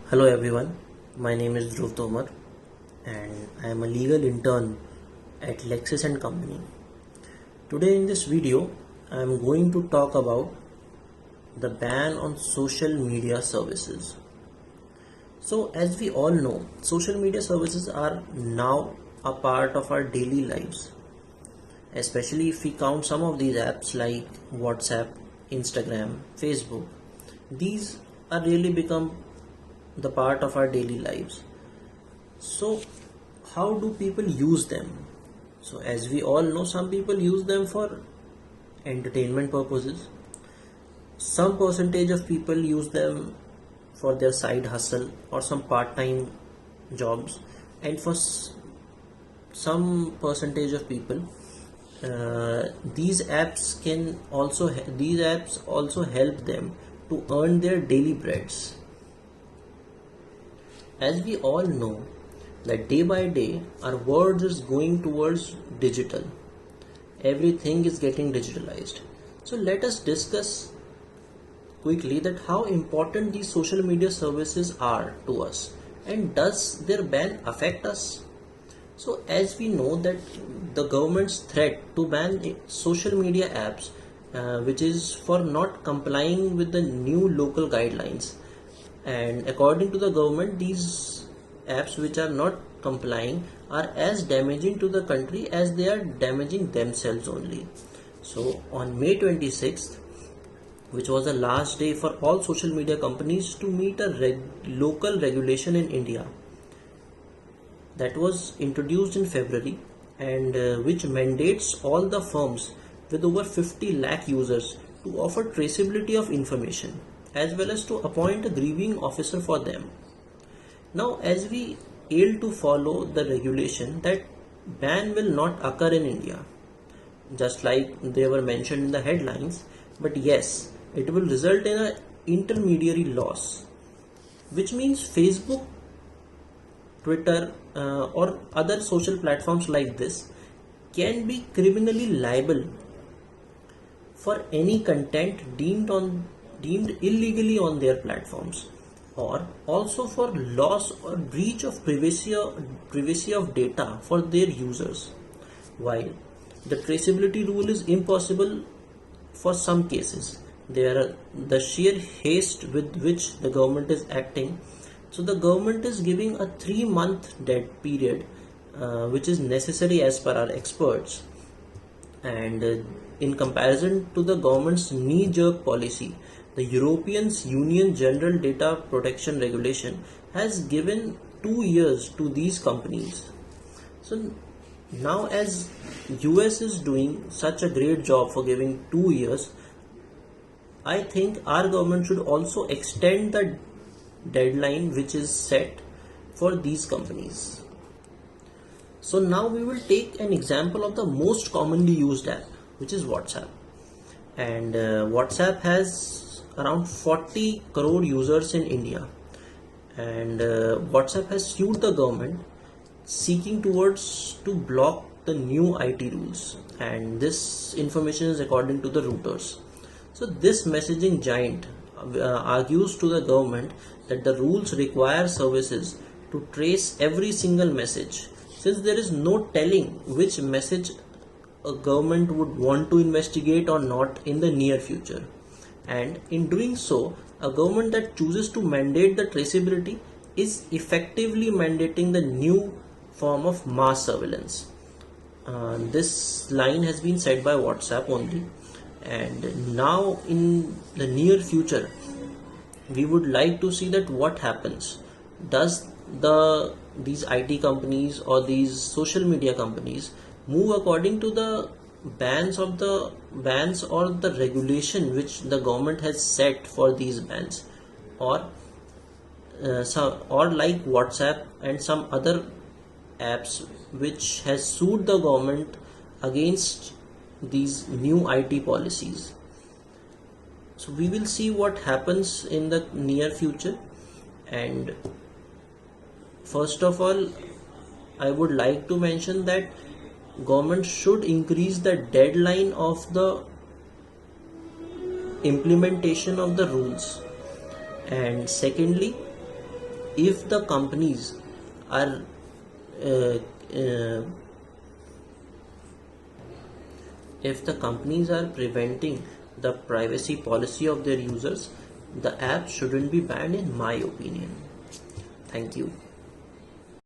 Hello everyone, my name is Dhruv Tomar and I am a legal intern at LEXIS and Company. Today in this video, I am going to talk about the ban on social media services. So as we all know, social media services are now a part of our daily lives, especially if we count some of these apps like WhatsApp, Instagram, Facebook. These are really become the part of our daily lives. So how do people use them? So as we all know, some people use them for entertainment purposes. Some percentage of people use them for their side hustle or some part-time jobs, and for some percentage of people, these apps also help them to earn their daily breads. As we all know that day by day our world is going towards digital. Everything is getting digitalized. So let us discuss quickly that how important these social media services are to us, and does their ban affect us? So as we know that the government's threat to ban social media apps, which is for not complying with the new local guidelines, and according to the government, these apps which are not complying are as damaging to the country as they are damaging themselves only. So on May 26th, which was the last day for all social media companies to meet a local regulation in India that was introduced in February, and which mandates all the firms with over 50 lakh users to offer traceability of information, as well as to appoint a grieving officer for them. Now, as we fail to follow the regulation, that ban will not occur in India, just like they were mentioned in the headlines, but yes, it will result in an intermediary loss, which means Facebook, Twitter, or other social platforms like this can be criminally liable for any content deemed illegally on their platforms, or also for loss or breach of privacy of data for their users. While the traceability rule is impossible for some cases, the sheer haste with which the government is acting. So the government is giving a 3-month dead period, which is necessary as per our experts, and in comparison to the government's knee-jerk policy, the European Union General Data Protection Regulation has given 2 years to these companies. So now, as US is doing such a great job for giving 2 years, I think our government should also extend the deadline which is set for these companies. So now we will take an example of the most commonly used app, which is WhatsApp. And WhatsApp has around 40 crore users in India. And WhatsApp has sued the government seeking towards to block the new IT rules. And this information is according to the Reuters. So this messaging giant argues to the government that the rules require services to trace every single message, since there is no telling which message a government would want to investigate or not in the near future. And in doing so, a government that chooses to mandate the traceability is effectively mandating the new form of mass surveillance. This line has been said by WhatsApp only, and now in the near future we would like to see that what happens. Does these IT companies or these social media companies move according to the bans or the regulation which the government has set for these bans, or like WhatsApp and some other apps which has sued the government against these new IT policies. So we will see what happens in the near future. And first of all, I would like to mention that government should increase the deadline of the implementation of the rules. And secondly, if the companies are uh, uh, if the companies are preventing the privacy policy of their users, the app shouldn't be banned in my opinion. Thank you.